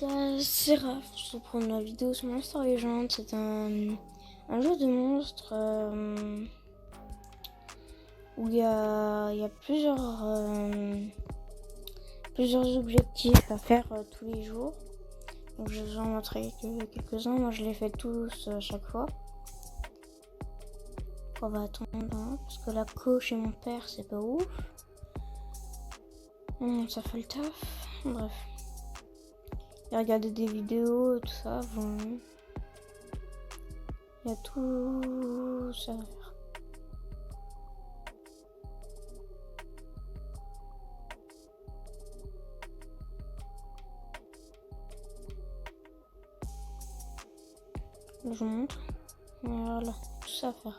gars, c'est Raph, je te prends une vidéo sur Monster Legend. C'est un jeu de monstres où il y a plusieurs objectifs à faire tous les jours. Donc je vais vous en montrer quelques-uns. Moi je les fais tous à chaque fois. On va attendre parce que la co chez mon père c'est pas ouf. Ça fait le taf. Bref. Et regarder des vidéos, tout ça. Bon. Il y a tout ça à faire. Je vous montre. Voilà, tout ça à faire.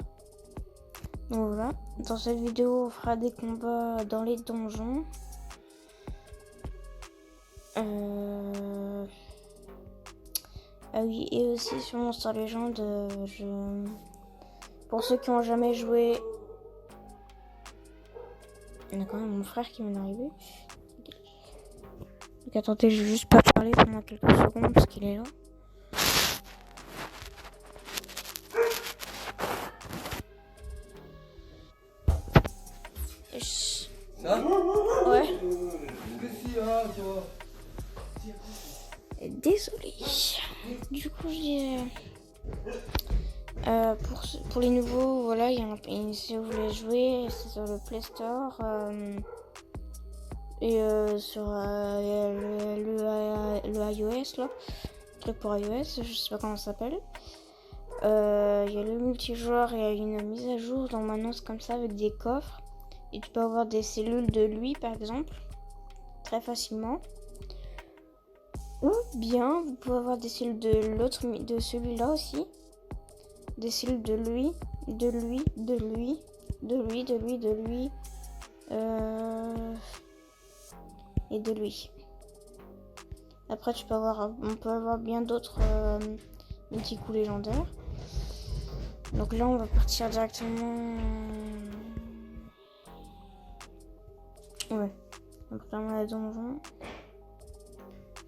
Donc voilà. Dans cette vidéo, on fera des combats dans les donjons. Ah oui, et aussi sur Monster Legend, pour ceux qui n'ont jamais joué, il y a quand même mon frère qui vient d'arriver. Donc attendez, je vais juste pas parler pendant quelques secondes parce qu'il est là. Ça Ouais. Qu'est-ce qu'il y a, toi? Désolé. Du coup, je disais... pour les nouveaux, voilà, si vous voulez jouer, c'est sur le Play Store. Et sur le iOS, là. Le truc pour iOS, je sais pas comment ça s'appelle. Il y a le multijoueur et il y a une mise à jour. Donc maintenant, c'est comme ça avec des coffres. Et tu peux avoir des cellules de lui, par exemple. Très facilement. Ou bien, vous pouvez avoir des cellules de l'autre, de celui-là aussi. Des cellules de lui, de lui, de lui, de lui, de lui, de lui. Et de lui. Après, on peut avoir bien d'autres multi-coups légendaires. Donc là, on va partir directement. Ouais. Donc là, on a les donjons.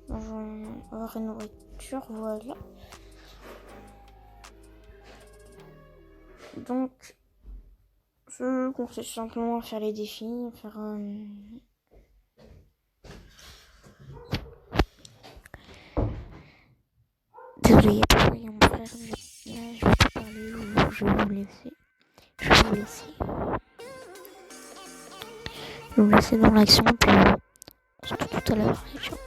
Avoir une nourriture, voilà. Donc, je conseille simplement à faire les défis, faire Désolé, il y a mon frère, je vais pas parler, je vais vous laisser. Je vais vous laisser dans l'action, puis on se retrouve tout à l'heure. Ciao.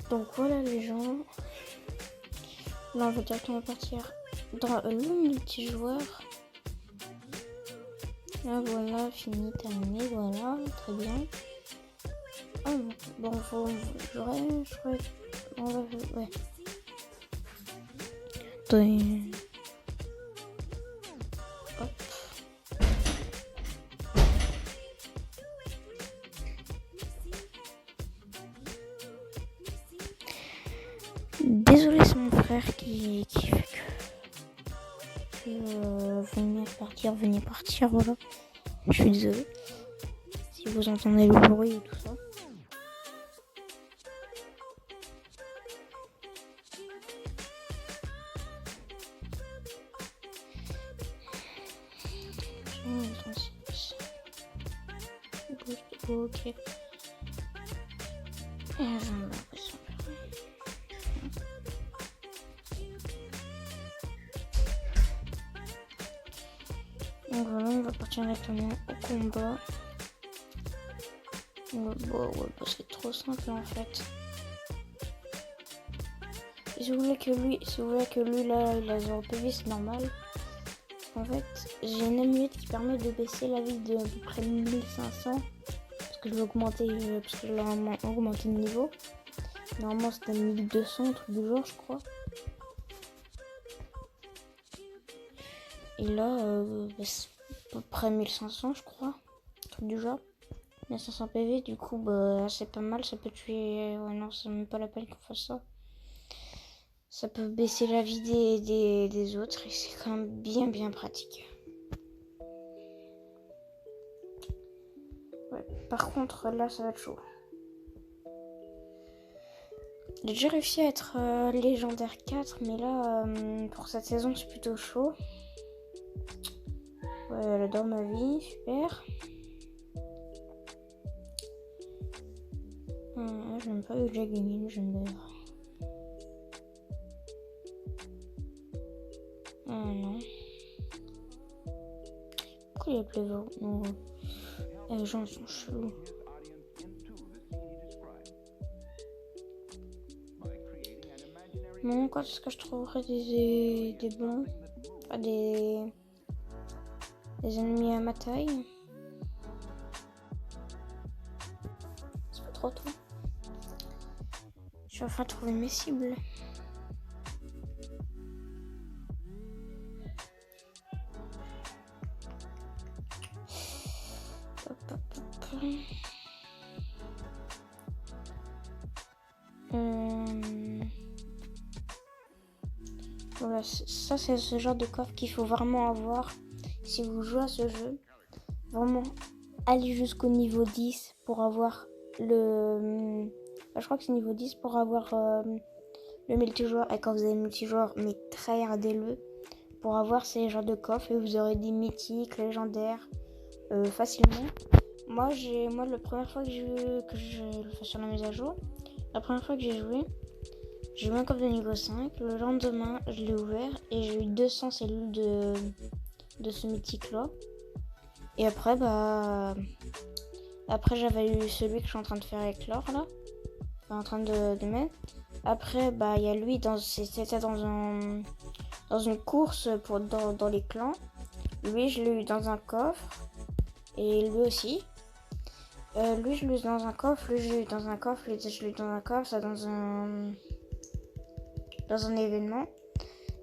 Donc voilà les gens. Là on va directement partir dans le multijoueur. Là voilà, fini, terminé, voilà, très bien. Ah bon, j'aurais, on va, ouais. Attendez. Hop. Désolé, c'est mon frère qui fait que venez partir, voilà. Je suis désolé si vous entendez le bruit et tout ça. Ok. Donc voilà, on va partir directement au combat. C'est trop simple en fait. Et si vous voulez que lui là il a 0 PV, c'est normal. En fait, j'ai une amulette qui permet de baisser la vie de à peu près 1500. Parce que je vais augmenter, parce que je l'ai augmenté de niveau. Normalement c'était 1200, un truc du genre je crois. Et là, c'est à peu près 1500 je crois, un truc du genre. 1500 PV, du coup c'est pas mal, ça peut tuer... Ouais non, c'est même pas la peine qu'on fasse ça. Ça peut baisser la vie des autres et c'est quand même bien pratique. Ouais, par contre là ça va être chaud. J'ai déjà réussi à être légendaire 4, mais là pour cette saison c'est plutôt chaud. Ouais, elle adore ma vie, super. Je n'aime pas le Jagging, j'aime bien. Non. Pourquoi il y a plus de non. Les gens sont chelous. Non, quand est-ce que je trouverai des blancs? Pas des ennemis à ma taille? C'est pas trop tôt. Je vais enfin trouver mes cibles. Voilà, ça c'est ce genre de coffre qu'il faut vraiment avoir si vous jouez à ce jeu. Vraiment, allez jusqu'au niveau 10 pour avoir le... je crois que c'est niveau 10 pour avoir le multijoueur. Et quand vous avez le multijoueur, mais tryhardez-le pour avoir ces genres de coffres et vous aurez des mythiques, légendaires facilement. Moi, la première fois que je le fais sur la mise à jour, la première fois que j'ai joué eu un coffre de niveau 5. Le lendemain, je l'ai ouvert et j'ai eu 200 cellules de ce mythique là. Et après, après j'avais eu celui que je suis en train de faire éclore là, en train de mettre. Après, il y a lui c'était dans une course dans les clans. Lui, je l'ai eu dans un coffre et lui aussi. Lui, je l'ai eu dans un coffre, lui, je l'ai eu dans un coffre, lui, je l'ai eu dans un coffre, ça dans un événement.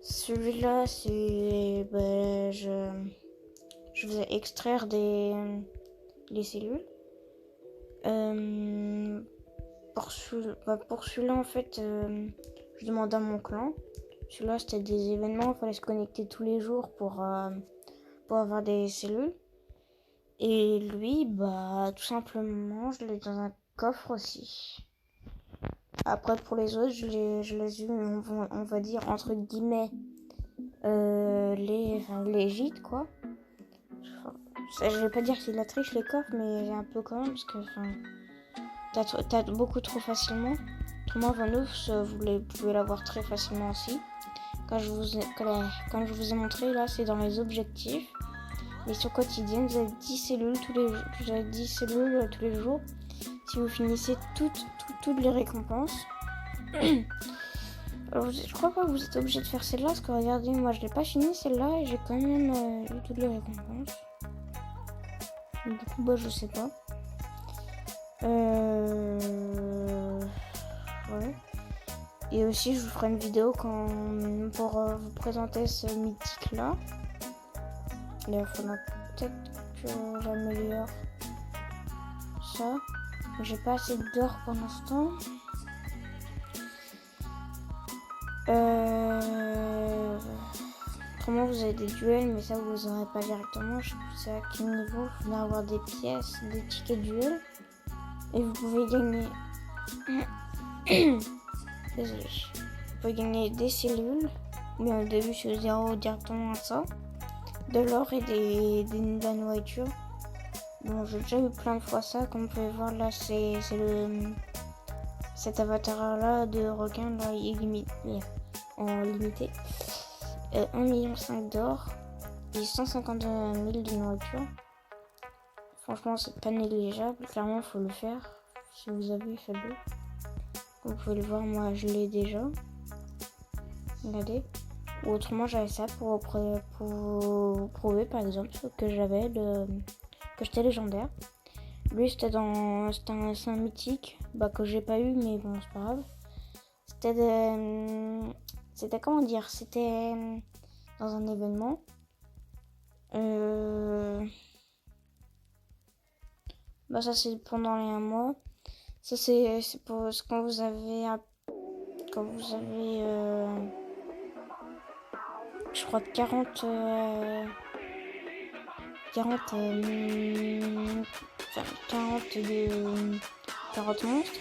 Celui-là, c'est je faisais extraire les cellules. Pour celui-là, en fait, je demandais à mon clan. Celui-là, c'était des événements, il fallait se connecter tous les jours pour avoir des cellules. Et lui, tout simplement, je l'ai dans un coffre aussi. Après, pour les autres, je les ai eu, on va dire, entre guillemets, les gîtes, quoi. Je vais pas dire que c'est de la triche, les coffres, mais un peu quand même, parce que, t'as beaucoup trop facilement. Autrement, Vanouf, vous pouvez l'avoir très facilement aussi. Comme je vous ai montré, là, c'est dans les objectifs. Mission quotidienne, vous avez 10 cellules tous les jours. Si vous finissez toutes les récompenses, Alors, je crois pas que vous êtes obligé de faire celle-là, parce que regardez, moi je l'ai pas fini celle-là et j'ai quand même eu toutes les récompenses. Du coup, bah je sais pas. Ouais. Et aussi, je vous ferai une vidéo pour vous présenter ce mythique-là. Il faudra peut-être que j'améliore ça. J'ai pas assez d'or pour l'instant. Autrement, vous avez des duels, mais ça vous aurez pas directement. Je sais à quel niveau. Vous pouvez avoir des pièces, des tickets de duel. Et vous pouvez gagner. Désolé. Vous pouvez gagner des cellules. Mais au début, c'est 0 directement à ça. De l'or et de la nourriture. Bon, j'ai déjà eu plein de fois ça. Comme vous pouvez voir là, c'est cet avatar là de requin là, en limité. 1,5 million d'or et 150 000 de nourriture. Franchement, c'est pas négligeable. Clairement, faut le faire. Si vous avez, faites-le. Comme vous pouvez le voir, moi je l'ai déjà. Regardez. Ou autrement, j'avais ça pour prouver par exemple que que j'étais légendaire. Lui, c'était un mythique que j'ai pas eu, mais bon, c'est pas grave. C'était comment dire, c'était dans un événement. Ça c'est pendant les 1 mois. Ça c'est pour quand vous avez je crois 40 monstres.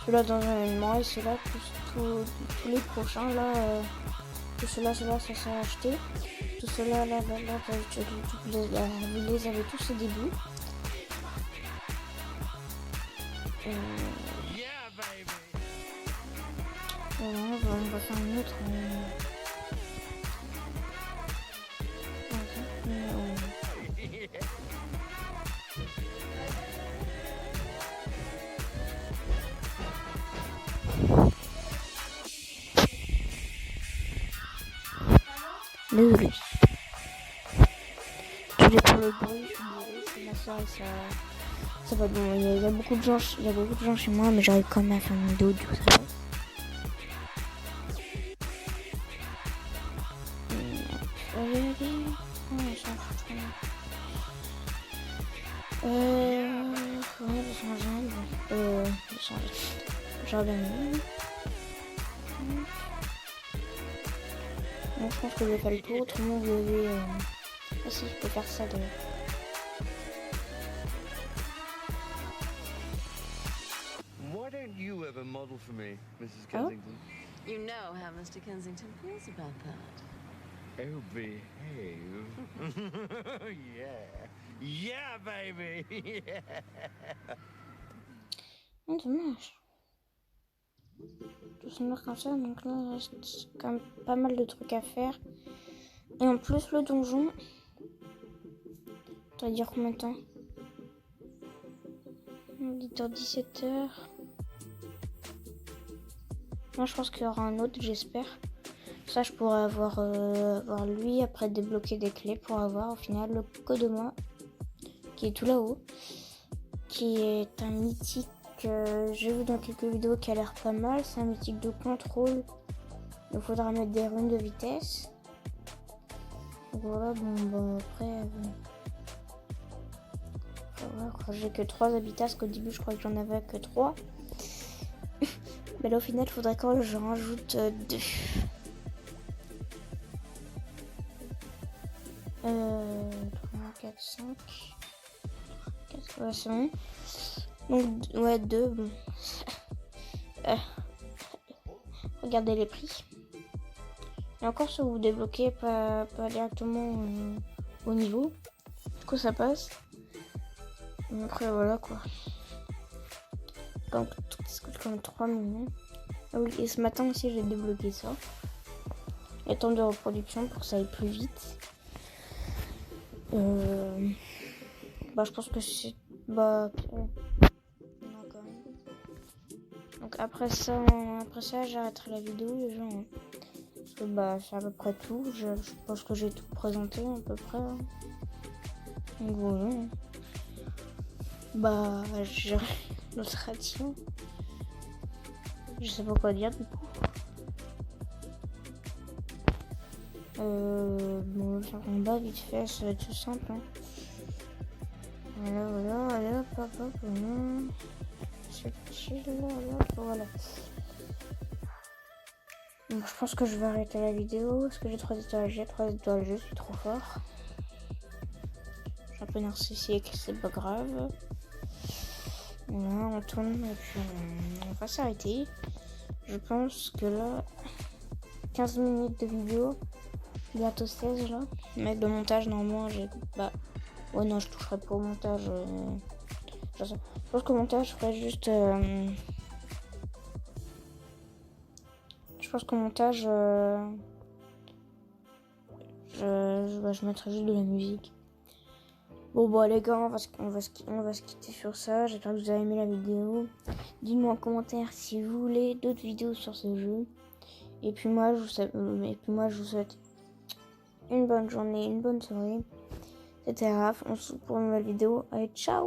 Ceux-là dans un événement et ceux-là tous les prochains là. Tout cela ça s'est acheté. Tout cela là, vous les avez tous au début. On va faire une autre. Désolé. Désolé pour le bruit, c'est ma soeur et ça va bon. Il y a beaucoup de gens chez moi, mais j'arrive quand même à faire une vidéo du coup ça va. J'aurais bien aimé. Bon, je pense que je vais faire le tour, autrement vous avez... Ah si, je peux faire ça d'ailleurs. Why don't you ever model for me, Mrs. Kensington? You know how Mr. Kensington feels about that. Oh, behave. Yeah. Yeah, baby. Yeah. Oh, dommage. Tout se meurt comme ça, donc là il reste quand même pas mal de trucs à faire. Et en plus le donjon, ça va dire combien de temps? 17h. Moi je pense qu'il y aura un autre, j'espère. Ça je pourrais avoir lui, après débloquer des clés pour avoir au final le Kodama qui est tout là-haut, qui est un mythique. J'ai vu dans quelques vidéos qui a l'air pas mal. C'est un mythique de contrôle. Il faudra mettre des runes de vitesse. Donc voilà, après voilà, j'ai que 3 habitats, parce qu'au début je crois que j'en avais que 3. Mais là au final il faudrait quand je rajoute 2. 3, 4, 5. 4, ouais, c'est bon. Donc, ouais, 2, bon. Regardez les prix. Et encore, si vous débloquez pas directement au niveau, du coup, ça passe. Et après, voilà quoi. Donc, tout ça coûte comme 3 millions. Ah oui, et ce matin aussi, j'ai débloqué ça. Et temps de reproduction pour que ça aille plus vite. Je pense que c'est Bah, non, quand même. Donc après ça j'arrêterai la vidéo les gens. Hein. Parce que bah c'est à peu près tout. Je pense que j'ai tout présenté à peu près. Hein. Donc voilà. Bah j'ai notre ration. Je sais pas quoi dire du coup. Bon, le combat vite fait, ça va être tout simple. Hein. Voilà, hop, voilà. C'est chill, voilà. Donc je pense que je vais arrêter la vidéo parce que j'ai 3 étoiles, je suis trop fort. Je suis un peu narcissique, c'est pas grave. Voilà, on tourne et puis on va s'arrêter. Je pense que là, 15 minutes de vidéo, bientôt 16 là. Mais le montage, normalement, ouais, non, je toucherai pas au montage. Je pense qu'au montage, je ferai juste. Je pense qu'au montage, je mettrai juste de la musique. Bon, bah, les gars, on va se quitter sur ça. J'espère que vous avez aimé la vidéo. Dites-moi en commentaire si vous voulez d'autres vidéos sur ce jeu. Et puis moi, je vous souhaite une bonne journée, une bonne soirée. C'était Raph. On se retrouve pour une nouvelle vidéo. Allez, ciao!